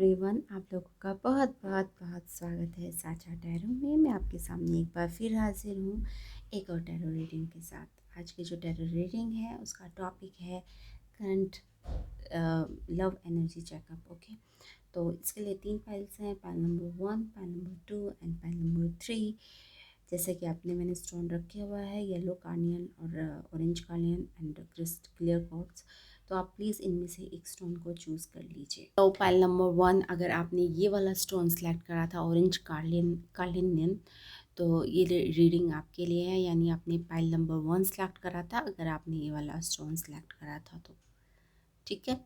Everyone, आप लोगों का बहुत बहुत बहुत स्वागत है साझा टैरो में। मैं आपके सामने एक बार फिर हाजिर हूँ एक और टैरो रीडिंग के साथ। आज की जो टैरो रीडिंग है उसका टॉपिक है current love energy checkup. Okay, तो इसके लिए 3 फाइल्स हैं, file number 1, file number 2 and file number 3। जैसे कि आपने मैंने स्टोन रखे हुआ है येलो कार्नियन और ऑरेंज कार्नियन एंड क्लियर क्वार्ट्ज। तो आप प्लीज़ इनमें से एक स्टोन को चूज़ कर लीजिए। तो पाइल नंबर 1, अगर आपने ये वाला स्टोन सेलेक्ट करा था ऑरेंज कार्लिनियन, तो ये रीडिंग आपके लिए है। यानी आपने पाइल नंबर 1 सेलेक्ट करा था अगर आपने ये वाला स्टोन सेलेक्ट करा था तो। ठीक है,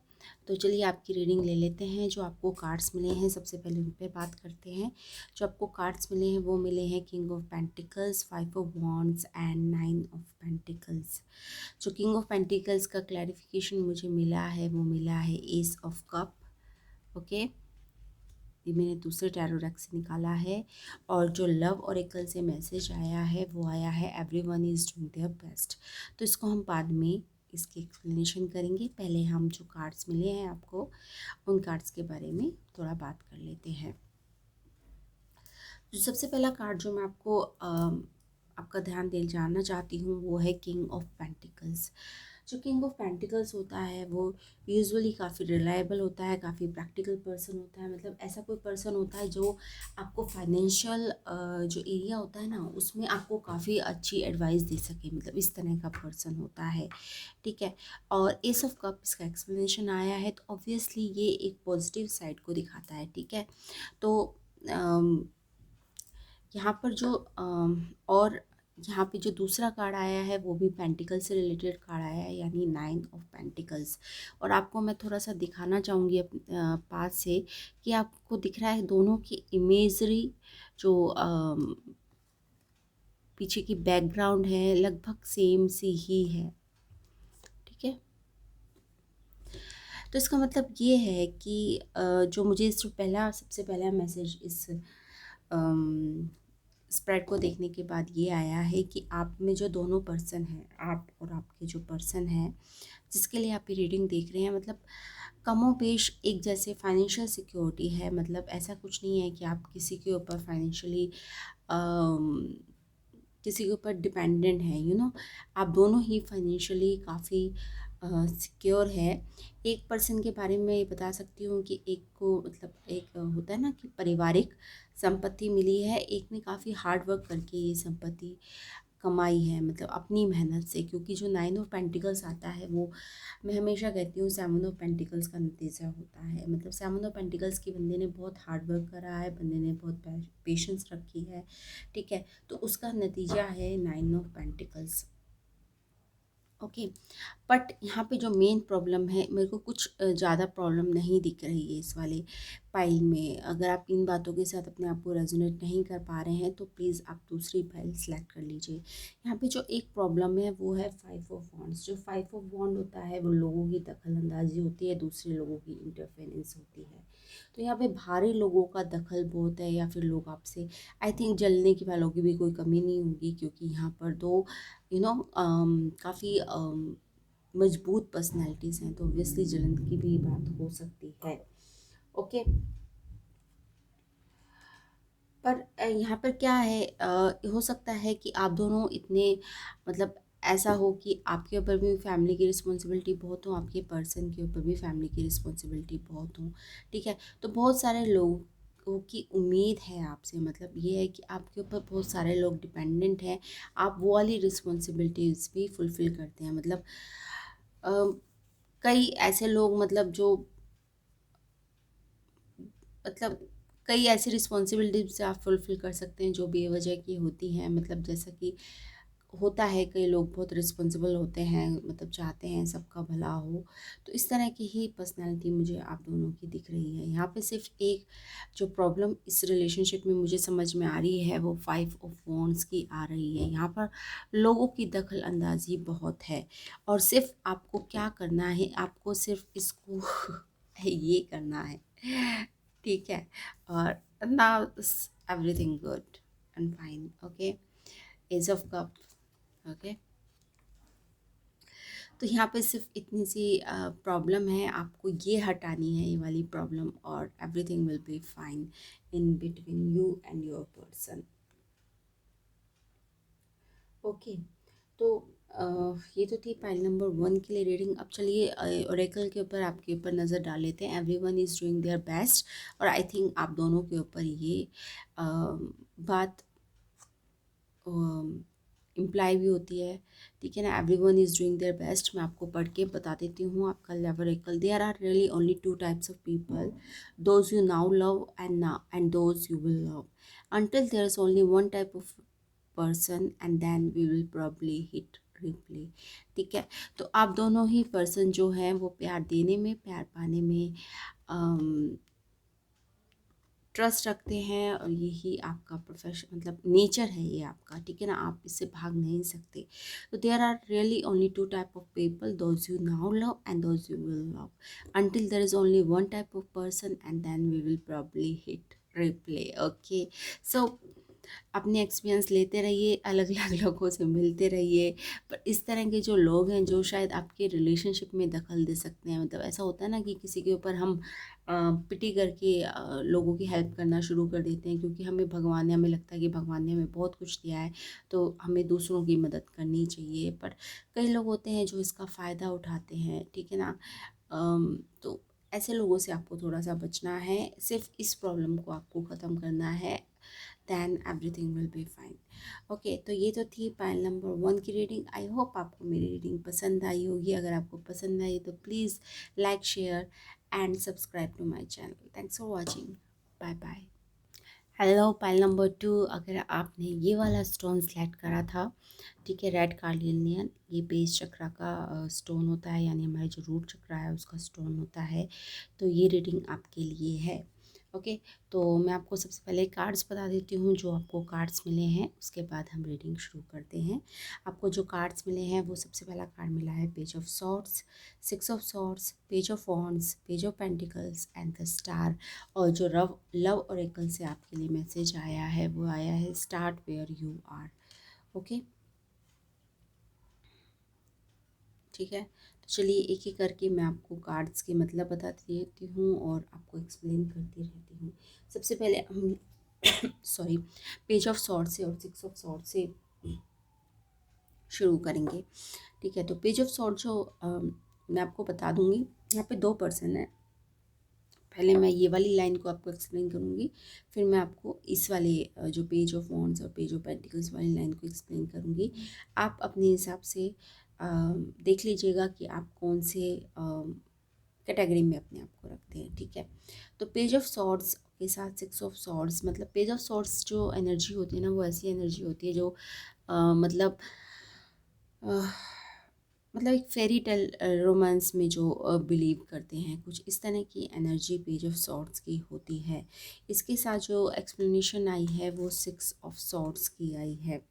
तो चलिए आपकी रीडिंग ले लेते हैं। जो आपको कार्ड्स मिले हैं सबसे पहले उन पर बात करते हैं। जो आपको कार्ड्स मिले हैं वो मिले हैं king of pentacles, 5 of wands and 9 of pentacles. जो किंग ऑफ पेंटिकल्स का क्लैरिफिकेशन मुझे मिला है वो मिला है एस ऑफ कप। ओके, ये मैंने दूसरे टैरो डेक से निकाला है। और जो लव ओरेकल से मैसेज आया है वो आया है everyone is doing their best. तो इसको हम बाद में इसकी एक्सप्लेनेशन करेंगे। पहले हम जो कार्ड्स मिले हैं आपको उन कार्ड्स के बारे में थोड़ा बात कर लेते हैं। जो सबसे पहला कार्ड जो मैं आपका ध्यान दे जानना चाहती हूँ वो है किंग ऑफ पेंटिकल्स। जो किंग ऑफ पेंटिकल्स होता है वो यूजुअली काफ़ी रिलायबल होता है, काफ़ी प्रैक्टिकल पर्सन होता है। मतलब ऐसा कोई पर्सन होता है जो आपको फाइनेंशियल जो एरिया होता है ना उसमें आपको काफ़ी अच्छी एडवाइस दे सके, मतलब इस तरह का पर्सन होता है। ठीक है, और एस ऑफ कप इसका एक्सप्लेनेशन आया है तो ऑब्वियसली ये एक पॉजिटिव साइड को दिखाता है। ठीक है, तो यहाँ पर जो और यहाँ पे जो दूसरा कार्ड आया है वो भी पेंटिकल से रिलेटेड कार्ड आया है, यानी 9 ऑफ पेंटिकल्स। और आपको मैं थोड़ा सा दिखाना चाहूँगी पास से कि आपको दिख रहा है दोनों की इमेजरी जो पीछे की बैकग्राउंड है लगभग सेम सी ही है। ठीक है, तो इसका मतलब ये है कि जो मुझे सबसे पहला मैसेज इस स्प्रेड को देखने के बाद ये आया है कि आप में जो दोनों पर्सन हैं, आप और आपके जो पर्सन हैं जिसके लिए आप ये रीडिंग देख रहे हैं, मतलब कमो पेश एक जैसे फाइनेंशियल सिक्योरिटी है। मतलब ऐसा कुछ नहीं है कि आप किसी के ऊपर फाइनेंशियली किसी के ऊपर डिपेंडेंट है। आप दोनों ही फाइनेंशियली काफ़ी सिक्योर है। एक पर्सन के बारे में मैं ये बता सकती हूँ कि एक को मतलब एक होता है ना कि पारिवारिक संपत्ति मिली है, एक ने काफ़ी हार्ड वर्क करके ये संपत्ति कमाई है, मतलब अपनी मेहनत से। क्योंकि जो 9 ऑफ पेंटिकल्स आता है वो मैं हमेशा कहती हूँ 7 ऑफ पेंटिकल्स का नतीजा होता है। मतलब 7 ऑफ पेंटिकल्स की बंदे ने बहुत हार्ड वर्क करा है, बंदे ने बहुत पेशेंस रखी है। ठीक है, तो उसका नतीजा है 9 ऑफ पेंटिकल्स। ओके, बट यहाँ पे जो मेन प्रॉब्लम है, मेरे को कुछ ज़्यादा प्रॉब्लम नहीं दिख रही है इस वाले फाइल में। अगर आप इन बातों के साथ अपने आप को रेजोनेट नहीं कर पा रहे हैं तो प्लीज़ आप दूसरी फाइल सेलेक्ट कर लीजिए। यहाँ पे जो एक प्रॉब्लम है वो है 5 ऑफ वॉन्ड्स। जो 5 ऑफ वॉन्ड होता है वो लोगों की दखल अंदाजी होती है, दूसरे लोगों की इंटरफेरेंस होती है। तो यहाँ पे भारी लोगों का दखल बहुत है, या फिर लोग आपसे आई थिंक जलने की वालों की भी कोई कमी नहीं होगी, क्योंकि यहाँ पर दो काफ़ी मजबूत पर्सनैलिटीज़ हैं, तो ऑब्वियसली जलन की भी बात हो सकती है। ओके, पर यहाँ पर क्या है, हो सकता है कि आप दोनों इतने मतलब ऐसा हो कि आपके ऊपर भी फैमिली की रिस्पॉन्सिबिलिटी बहुत हो, आपके पर्सन के ऊपर भी फैमिली की रिस्पॉन्सिबिलिटी बहुत हो। ठीक है, तो बहुत सारे लोगों की उम्मीद है आपसे, मतलब ये है कि आपके ऊपर बहुत सारे लोग डिपेंडेंट हैं, आप वो वाली रिस्पॉन्सिबिलिटीज़ भी फुलफ़िल करते हैं। मतलब अ, कई ऐसे लोग मतलब जो मतलब कई ऐसी रिस्पॉन्सिबिलिटीज आप फुलफ़िल कर सकते हैं जो बेवजह की होती हैं। मतलब जैसा कि होता है, कई लोग बहुत रिस्पॉन्सिबल होते हैं, मतलब चाहते हैं सबका भला हो। तो इस तरह की ही पर्सनैलिटी मुझे आप दोनों की दिख रही है। यहाँ पे सिर्फ एक जो प्रॉब्लम इस रिलेशनशिप में मुझे समझ में आ रही है वो 5 ऑफ वॉन्ड्स की आ रही है। यहाँ पर लोगों की दखल अंदाजी बहुत है, और सिर्फ आपको क्या करना है, आपको सिर्फ इसको ये करना है। ठीक है, और now everything good and fine. Okay, page of cup. Okay, तो यहाँ पे सिर्फ इतनी सी प्रॉब्लम है, आपको ये हटानी है ये वाली प्रॉब्लम, और everything will be fine in between you and your person. Okay, तो ये तो थी पाइल नंबर 1 के लिए रीडिंग। अब चलिए ओरेकल के ऊपर आपके ऊपर नज़र डाल लेते हैं। Everyone is doing their best, और आई थिंक आप दोनों के ऊपर ये बात इम्प्लाई भी होती है, ठीक है ना। Everyone is doing their best, मैं आपको पढ़ के बता देती हूँ आपका oracle. There are really only two types of people, those you now love and those you will love, until there is only one type of person and then we will probably hit replay। ठीक है, तो आप दोनों ही person जो हैं वो प्यार देने में, प्यार पाने में ट्रस्ट रखते हैं, और यही आपका प्रोफेशन मतलब नेचर है ये आपका, ठीक है ना, आप इससे भाग नहीं सकते। तो there are really only two type of people, those you now love and those you will love, until there is only one type of person and then we will probably hit replay। Okay, so अपने experience लेते रहिए, अलग अलग लोगों से मिलते रहिए, पर इस तरह के जो लोग हैं जो शायद आपके रिलेशनशिप में दखल दे सकते हैं, मतलब ऐसा होता है ना कि किसी के ऊपर हम पिटी करके लोगों की हेल्प करना शुरू कर देते हैं, क्योंकि हमें लगता है कि भगवान ने हमें बहुत कुछ दिया है तो हमें दूसरों की मदद करनी चाहिए, पर कई लोग होते हैं जो इसका फ़ायदा उठाते हैं, ठीक है ना। तो ऐसे लोगों से आपको थोड़ा सा बचना है, सिर्फ इस प्रॉब्लम को आपको ख़त्म करना है, then everything will be fine। Okay, तो ये तो थी पाइल नंबर 1 की रीडिंग। आई होप आपको मेरी रीडिंग पसंद आई होगी। अगर आपको पसंद आई तो please like, share and subscribe to my channel. Thanks for watching, bye bye. Hello, pile number 2, अगर आपने ये वाला स्टोन सेलेक्ट करा था, ठीक है, रेड कार्डियनियन, ये बेस चक्रा का स्टोन होता है, यानी हमारे जो रूट चक्रा है उसका स्टोन होता है, तो ये रीडिंग आपके लिए है। ओके, तो मैं आपको सबसे पहले कार्ड्स बता देती हूँ जो आपको कार्ड्स मिले हैं, उसके बाद हम रीडिंग शुरू करते हैं। आपको जो कार्ड्स मिले हैं वो सबसे पहला कार्ड मिला है page of swords, 6 of swords, page of wands, page of pentacles and the star, और जो लव ओरेकल से आपके लिए मैसेज आया है वो आया है start where you are. Okay, ठीक है, तो चलिए एक एक करके मैं आपको कार्ड्स के मतलब बताती रहती हूँ और आपको एक्सप्लेन करती रहती हूँ। सबसे पहले हम सॉरी, पेज ऑफ सॉर्ड से और 6 ऑफ सॉर्ड से शुरू करेंगे, ठीक है। तो पेज ऑफ सॉर्ड जो मैं आपको बता दूँगी, यहाँ पे 2 पर्सन है। पहले मैं ये वाली लाइन को आपको एक्सप्लेन करूँगी, फिर मैं आपको इस वाले जो पेज ऑफ वॉन्ड्स और पेज ऑफ पेंटिकल्स वाली लाइन को एक्सप्लेन करूँगी। आप अपने हिसाब से देख लीजिएगा कि आप कौन से कैटेगरी में अपने आप को रखते हैं, ठीक है। तो पेज ऑफ सॉर्ड्स के साथ 6 ऑफ सॉर्ड्स, मतलब पेज ऑफ सॉर्ड्स जो एनर्जी होती है ना, वो ऐसी एनर्जी होती है जो मतलब अ, मतलब एक फेरी टेल रोमांस में जो बिलीव करते हैं, कुछ इस तरह की एनर्जी पेज ऑफ सॉर्ड्स की होती है। इसके साथ जो एक्सप्लेनेशन आई है वो 6 ऑफ सॉर्ड्स की आई है।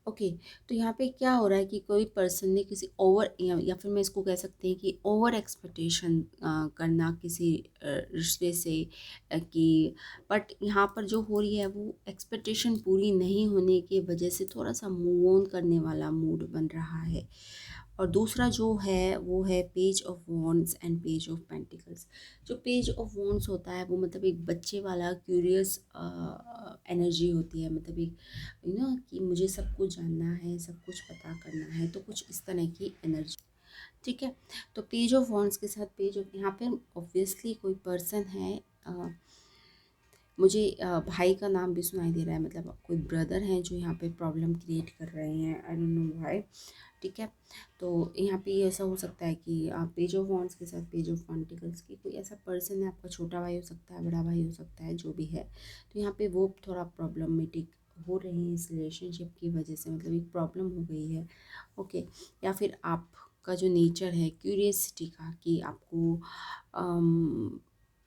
ओके, तो यहाँ पे क्या हो रहा है कि कोई पर्सन ने किसी ओवर या फिर मैं इसको कह सकते हैं कि ओवर एक्सपेक्टेशन करना किसी रिश्ते से कि, बट यहाँ पर जो हो रही है वो एक्सपेक्टेशन पूरी नहीं होने की वजह से थोड़ा सा मूव ऑन करने वाला मूड बन रहा है। और दूसरा जो है वो है page of wands and page of pentacles. जो पेज ऑफ वॉन्ड्स होता है वो मतलब एक बच्चे वाला क्यूरियस एनर्जी होती है, मतलब एक कि मुझे सब कुछ जानना है, सब कुछ पता करना है, तो कुछ इस तरह की एनर्जी, ठीक है। तो पेज ऑफ वॉन्ड्स के साथ पेज ऑफ, यहाँ पे ऑब्वियसली कोई पर्सन है, मुझे भाई का नाम भी सुनाई दे रहा है, मतलब कोई ब्रदर हैं जो यहाँ पे प्रॉब्लम क्रिएट कर रहे हैं, आई डोंट नो व्हाई, ठीक है। तो यहाँ पे ऐसा हो सकता है कि पेज ऑफ वॉन्ड्स के साथ पेज ऑफ पेंटिकल्स की कोई ऐसा पर्सन है, आपका छोटा भाई हो सकता है, बड़ा भाई हो सकता है, जो भी है, तो यहाँ पे वो थोड़ा प्रॉब्लमेटिक हो रहे हैं इस रिलेशनशिप की वजह से, मतलब एक प्रॉब्लम हो गई है। ओके, या फिर आपका जो नेचर है क्यूरियसिटी का, कि आपको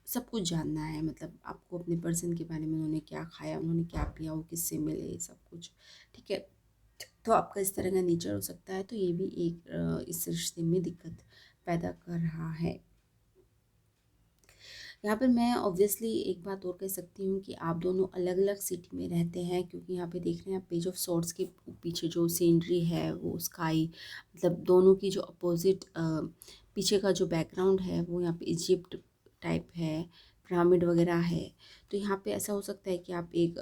सब कुछ जानना है, मतलब आपको अपने पर्सन के बारे में, उन्होंने क्या खाया, उन्होंने क्या पिया, वो किससे मिले, सब कुछ, ठीक है। तो आपका इस तरह का नेचर हो सकता है, तो ये भी एक इस रिश्ते में दिक्कत पैदा कर रहा है। यहाँ पर मैं ऑब्वियसली एक बात और कह सकती हूँ कि आप दोनों अलग अलग सिटी में रहते हैं, क्योंकि यहाँ पे देख रहे हैं आप पेज ऑफ सॉर्ट्स के पीछे जो सीनरी है वो स्काई, मतलब दोनों की जो अपोजिट पीछे का जो बैकग्राउंड है वो यहाँ पे इजिप्ट टाइप है, पिरामिड वगैरह है। तो यहाँ पे ऐसा हो सकता है कि आप एक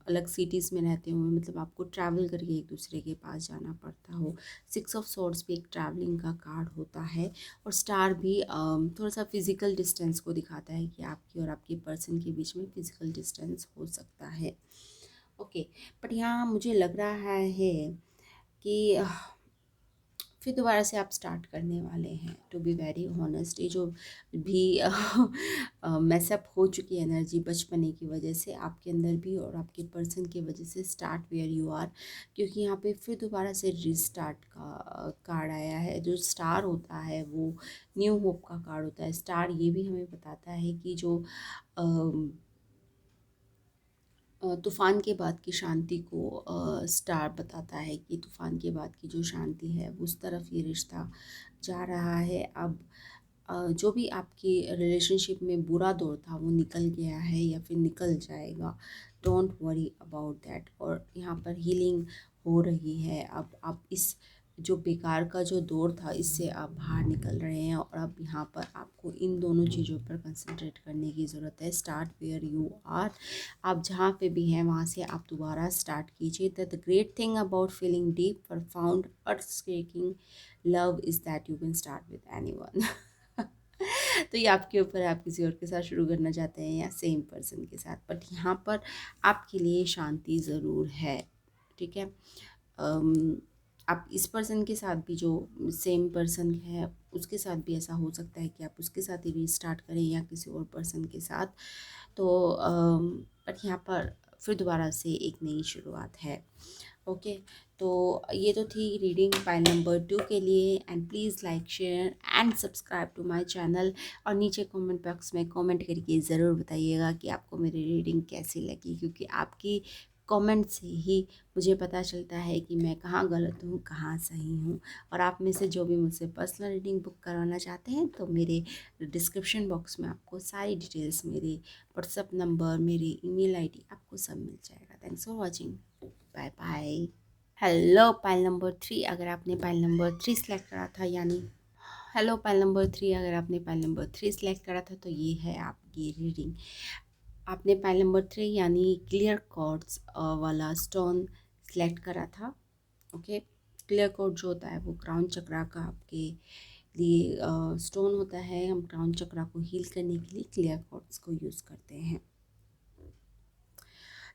अलग सिटीज़ में रहते हो, मतलब आपको ट्रैवल करके एक दूसरे के पास जाना पड़ता हो। सिक्स ऑफ सॉर्ड्स भी एक ट्रैवलिंग का कार्ड होता है, और स्टार भी थोड़ा सा फिज़िकल डिस्टेंस को दिखाता है कि आपकी और आपके पर्सन के बीच में फ़िज़िकल डिस्टेंस हो सकता है। ओके, बट यहाँ मुझे लग रहा है कि फिर दोबारा से आप स्टार्ट करने वाले हैं। टू बी वेरी हॉनेस्ट, ये जो भी मैसअप हो चुकी एनर्जी बचपने की वजह से आपके अंदर भी और आपके पर्सन की वजह से, स्टार्ट वेयर यू आर, क्योंकि यहाँ पे फिर दोबारा से रीस्टार्ट का कार्ड आया है। जो स्टार होता है वो न्यू होप का कार्ड होता है। स्टार ये भी हमें बताता है कि जो तूफ़ान के बाद की शांति को स्टार बताता है कि तूफ़ान के बाद की जो शांति है उस तरफ ये रिश्ता जा रहा है। अब जो भी आपकी रिलेशनशिप में बुरा दौर था वो निकल गया है या फिर निकल जाएगा। Don't worry about that. और यहाँ पर हीलिंग हो रही है। अब आप इस जो बेकार का जो दौर था इससे आप बाहर निकल रहे हैं, और अब यहाँ पर आपको इन दोनों चीज़ों पर कंसंट्रेट करने की ज़रूरत है। Start where you are. आप जहाँ पे भी हैं वहाँ से आप दोबारा स्टार्ट कीजिए। The great thing about feeling deep profound earth shaking love is that you can start with anyone. तो ये आपके ऊपर है, आप किसी और के साथ शुरू करना चाहते हैं या सेम पर्सन के साथ, बट यहाँ पर आपके लिए शांति ज़रूर है। ठीक है। आप इस पर्सन के साथ भी, जो सेम पर्सन है उसके साथ भी ऐसा हो सकता है कि आप उसके साथ ही रीस्टार्ट करें या किसी और पर्सन के साथ। तो बट यहाँ पर फिर दोबारा से एक नई शुरुआत है। ओके, तो ये तो थी रीडिंग पाइल नंबर 2 के लिए। And please like share and subscribe to my channel, और नीचे कमेंट बॉक्स में कमेंट करके ज़रूर बताइएगा कि आपको मेरी रीडिंग कैसी लगी, क्योंकि आपकी कमेंट से ही मुझे पता चलता है कि मैं कहाँ गलत हूँ कहाँ सही हूँ। और आप में से जो भी मुझसे पर्सनल रीडिंग बुक करवाना चाहते हैं तो मेरे डिस्क्रिप्शन बॉक्स में आपको सारी डिटेल्स, मेरे व्हाट्सअप नंबर, मेरी ईमेल आईडी, आपको सब मिल जाएगा। Thanks for watching. Bye bye. Hello pile number 3, अगर आपने पाइल नंबर 3 सेलेक्ट करा था, यानी हेलो पाइल नंबर 3, अगर आपने पाइल नंबर 3 सेलेक्ट करा था तो ये है आपकी रीडिंग। आपने पाइल नंबर 3 यानी क्लियर कॉर्ड्स वाला स्टोन सेलेक्ट करा था। ओके, क्लियर कॉर्ड जो होता है वो क्राउन चक्रा का आपके लिए स्टोन होता है। हम क्राउन चक्रा को हील करने के लिए क्लियर कॉर्ड्स को यूज़ करते हैं।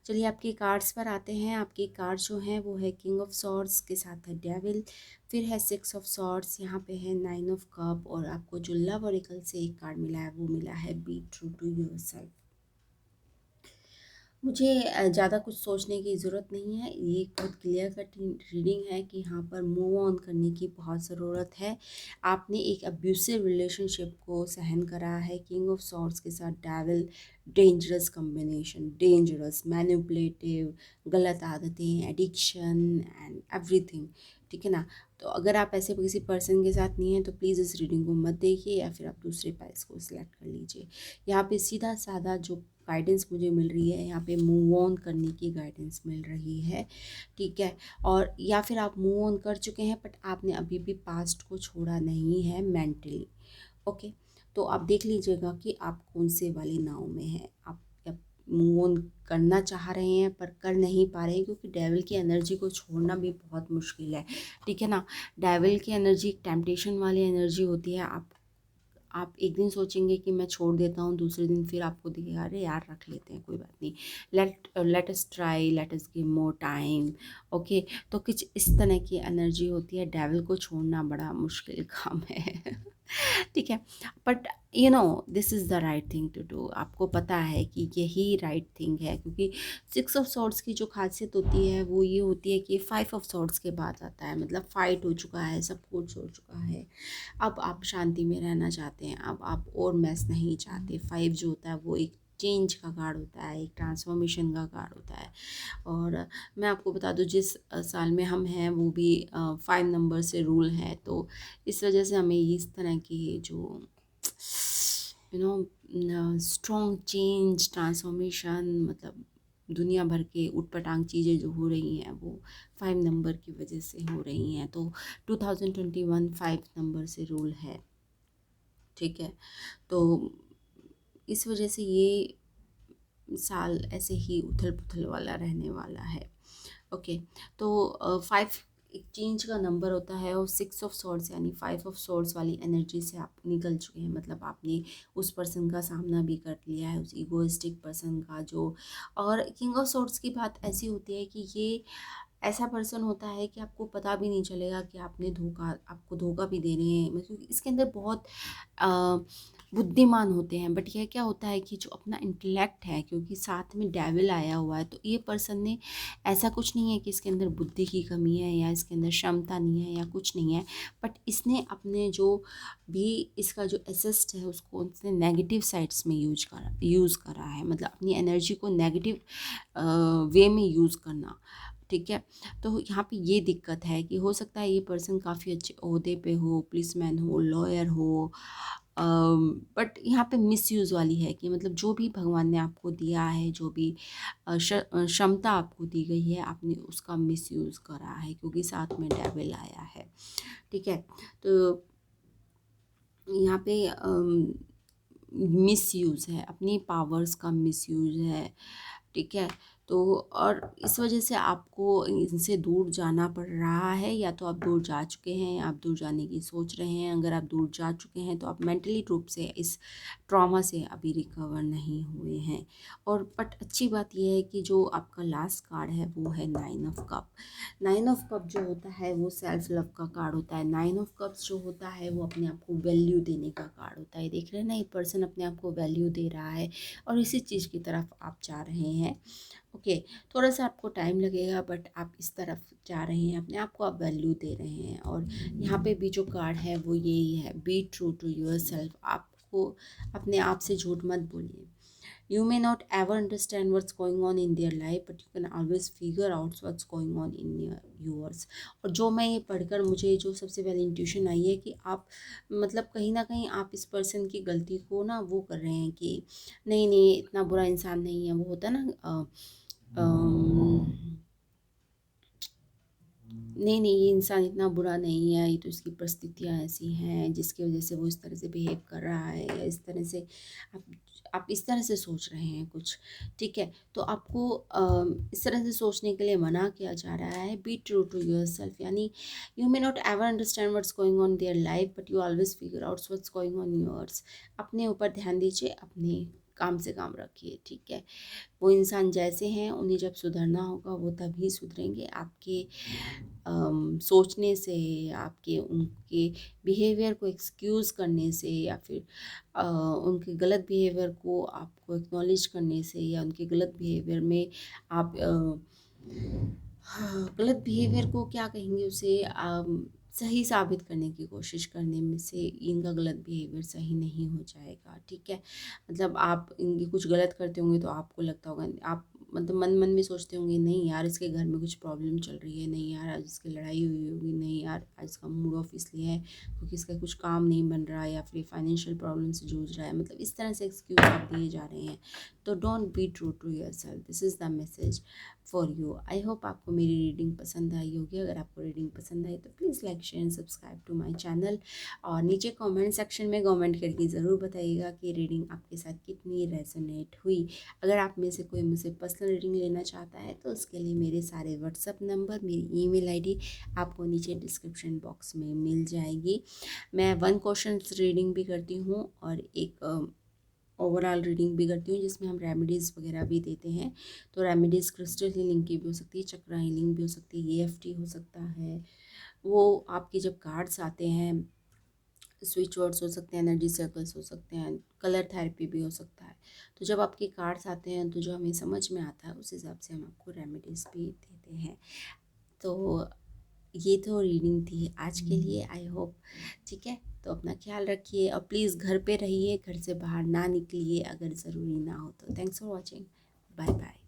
चलिए आपके कार्ड्स पर आते हैं। आपके कार्ड जो हैं वो है किंग ऑफ सॉर्ड्स के साथ है डेविल, फिर है 6 ऑफ सॉर्ड्स, यहाँ पे है 9 ऑफ कप, और आपको जो लव ओरेकल से एक कार्ड मिला है वो मिला है बी ट्रू टू योरसेल्फ। मुझे ज़्यादा कुछ सोचने की ज़रूरत नहीं है। ये बहुत क्लियर कट रीडिंग है कि यहाँ पर मूव ऑन करने की बहुत ज़रूरत है। आपने एक अब्यूसिव रिलेशनशिप को सहन करा है। किंग ऑफ सॉर्ड्स के साथ devil, dangerous combination, dangerous, manipulative, गलत आदतें, एडिक्शन एंड एवरीथिंग। ठीक है ना। तो अगर आप ऐसे किसी पर्सन के साथ नहीं हैं तो प्लीज़ इस रीडिंग को मत देखिए, या फिर आप दूसरे पाइल्स को सिलेक्ट कर लीजिए। यहाँ पे सीधा साधा जो गाइडेंस मुझे मिल रही है, यहाँ पे मूव ऑन करने की गाइडेंस मिल रही है। ठीक है। और या फिर आप मूव ऑन कर चुके हैं बट आपने अभी भी पास्ट को छोड़ा नहीं है मेंटली। ओके, तो आप देख लीजिएगा कि आप कौन से वाले नाव में हैं। आप मूव ऑन करना चाह रहे हैं पर कर नहीं पा रहे हैं, क्योंकि डेविल की एनर्जी को छोड़ना भी बहुत मुश्किल है। ठीक है ना। डेविल की एनर्जी टेम्पटेशन वाली एनर्जी होती है। आप एक दिन सोचेंगे कि मैं छोड़ देता हूँ, दूसरे दिन फिर आपको दिखेगा अरे यार रख लेते हैं, कोई बात नहीं, let us try, let us give more time. Okay, तो कुछ इस तरह की एनर्जी होती है। डेविल को छोड़ना बड़ा मुश्किल काम है। ठीक है, but you know this is the right thing to do. आपको पता है कि यही राइट थिंग है, क्योंकि 6 ऑफ सॉर्ड्स की जो खासियत होती है वो ये होती है कि 5 ऑफ सॉर्ड्स के बाद आता है, मतलब फाइट हो चुका है, सब कुछ हो चुका है, अब आप शांति में रहना चाहते हैं, अब आप और मैस नहीं चाहते। 5 जो होता है वो एक चेंज का कार्ड होता है, एक ट्रांसफॉर्मेशन का कार्ड होता है। और मैं आपको बता दूं जिस साल में हम हैं वो भी 5 नंबर से रूल है, तो इस वजह से हमें इस तरह की जो स्ट्रॉन्ग चेंज, ट्रांसफॉर्मेशन, मतलब दुनिया भर के उटपटांग चीज़ें जो हो रही हैं वो 5 नंबर की वजह से हो रही हैं। तो 2021 5 नंबर से रूल है, ठीक है। तो इस वजह से ये साल ऐसे ही उथल पुथल वाला रहने वाला है। ओके, तो 5 एक चेंज का नंबर होता है और 6 ऑफ सॉर्ड्स यानी 5 ऑफ सॉर्ड्स वाली एनर्जी से आप निकल चुके हैं। मतलब आपने उस पर्सन का सामना भी कर लिया है, उस इगोइस्टिक पर्सन का जो। और किंग ऑफ सॉर्ड्स की बात ऐसी होती है कि ये ऐसा पर्सन होता है कि आपको पता भी नहीं चलेगा कि आपको धोखा भी दे रहे हैं, क्योंकि इसके अंदर बहुत अ, बुद्धिमान होते हैं। बट यह क्या होता है कि जो अपना इंटेलेक्ट है, क्योंकि साथ में डेविल आया हुआ है, तो ये पर्सन ने, ऐसा कुछ नहीं है कि इसके अंदर बुद्धि की कमी है या इसके अंदर क्षमता नहीं है या कुछ नहीं है, बट इसने अपने जो भी इसका जो एसेस्ट है उसको उसने नेगेटिव साइड्स में यूज़ करा है। मतलब अपनी एनर्जी को नेगेटिव वे में यूज़ करना, ठीक है। तो यहाँ पे ये दिक्कत है कि हो सकता है ये पर्सन काफ़ी अच्छे ओहदे पे हो, पुलिसमैन हो, लॉयर हो, बट यहाँ पे मिसयूज़ वाली है कि मतलब जो भी भगवान ने आपको दिया है, जो भी क्षमता आपको दी गई है, आपने उसका मिसयूज़ करा है, क्योंकि साथ में डेविल आया है, ठीक है। तो यहाँ पे मिसयूज़ है, अपनी पावर्स का मिसयूज़ है, ठीक है। तो और इस वजह से आपको इनसे दूर जाना पड़ रहा है, या तो आप दूर जा चुके हैं या आप दूर जाने की सोच रहे हैं। अगर आप दूर जा चुके हैं तो आप मेंटली रूप से इस ट्रॉमा से अभी रिकवर नहीं हुए हैं। और बट अच्छी बात यह है कि जो आपका लास्ट कार्ड है वो है 9 ऑफ कप। 9 ऑफ कप जो होता है वो सेल्फ लव का कार्ड होता है। 9 ऑफ कप्स जो होता है वो अपने आप को वैल्यू देने का कार्ड होता है। देख रहे हैं ना, एक पर्सन अपने आप को वैल्यू दे रहा है और इसी चीज़ की तरफ आप जा रहे हैं। ओके, थोड़ा सा आपको टाइम लगेगा बट आप इस तरफ जा रहे हैं, अपने आप को आप वैल्यू दे रहे हैं। और यहाँ पे भी जो कार्ड है वो यही है, be true to yourself. आपको अपने आप से झूठ मत बोलिए। You may not ever understand what's going on in their life, but you can always figure out what's going on in yours. और जो मैं ये पढ़कर मुझे जो सबसे पहले इंट्यूशन आई है कि आप मतलब कहीं ना कहीं आप इस पर्सन की गलती को ना वो कर रहे हैं कि नहीं नहीं इतना बुरा इंसान नहीं है। वो होता है ना नहीं नहीं ये इंसान इतना बुरा नहीं है, ये तो इसकी परिस्थितियाँ ऐसी हैं जिसकी वजह से वो इस तरह से बिहेव कर रहा है, या इस तरह से आप आप इस तरह से सोच रहे हैं कुछ, ठीक है। तो आपको इस तरह से सोचने के लिए मना किया जा रहा है। Be true to yourself, यानी you may not ever understand what's going on their life, but you always figure out what's going on yours. अपने ऊपर ध्यान दीजिए, अपने काम से काम रखिए, ठीक है। वो इंसान जैसे हैं उन्हें जब सुधरना होगा वो तभी सुधरेंगे। आपके सोचने से, आपके उनके बिहेवियर को एक्सक्यूज़ करने से, या फिर उनके गलत बिहेवियर को आपको एक्नॉलेज करने से, या उनके गलत बिहेवियर में आप गलत बिहेवियर को क्या कहेंगे उसे, सही साबित करने की कोशिश करने में से इनका गलत बिहेवियर सही नहीं हो जाएगा, ठीक है। मतलब आप इनकी कुछ गलत करते होंगे तो आपको लगता होगा, आप मतलब मन मन में सोचते होंगे नहीं यार इसके घर में कुछ प्रॉब्लम चल रही है, नहीं यार आज इसकी लड़ाई हुई होगी, नहीं यार आज इसका मूड ऑफ इसलिए है क्योंकि इसका कुछ काम नहीं बन रहा है या फिर फाइनेंशियल प्रॉब्लम से जूझ रहा है। मतलब इस तरह से एक्सक्यूज आप दिए जा रहे हैं। तो don't be true to yourself, this is the message for you. I hope आपको मेरी रीडिंग पसंद आई होगी। अगर आपको रीडिंग पसंद आई तो please like share and subscribe to my channel, और नीचे कमेंट सेक्शन में कमेंट करके ज़रूर बताइएगा कि रीडिंग आपके साथ कितनी रेजोनेट हुई। अगर आप में से कोई मुझसे पर्सनल रीडिंग लेना चाहता है तो उसके लिए मेरे सारे व्हाट्सअप नंबर, मेरी ईमेल आईडी आपको नीचे डिस्क्रिप्शन बॉक्स में मिल जाएगी। मैं 1 क्वेश्चन रीडिंग भी करती हूँ और एक ओवरऑल रीडिंग भी करती हूँ जिसमें हम रेमेडीज़ वगैरह भी देते हैं। तो रेमेडीज़ क्रिस्टल हीलिंग की भी हो सकती है, चक्रा हीलिंग भी हो सकती है, EFT हो सकता है। वो आपके जब कार्ड्स आते हैं, स्विच वर्ड्स हो सकते हैं, एनर्जी सर्कल्स हो सकते हैं, कलर थेरेपी भी हो सकता है। तो जब आपके कार्ड्स आते हैं तो जो हमें समझ में आता है उस हिसाब से हम आपको रेमेडीज़ भी देते हैं। तो ये तो रीडिंग थी आज के लिए, आई होप, ठीक है। तो अपना ख्याल रखिए और प्लीज़ घर पे रहिए, घर से बाहर ना निकलिए अगर ज़रूरी ना हो तो। Thanks for watching, bye bye.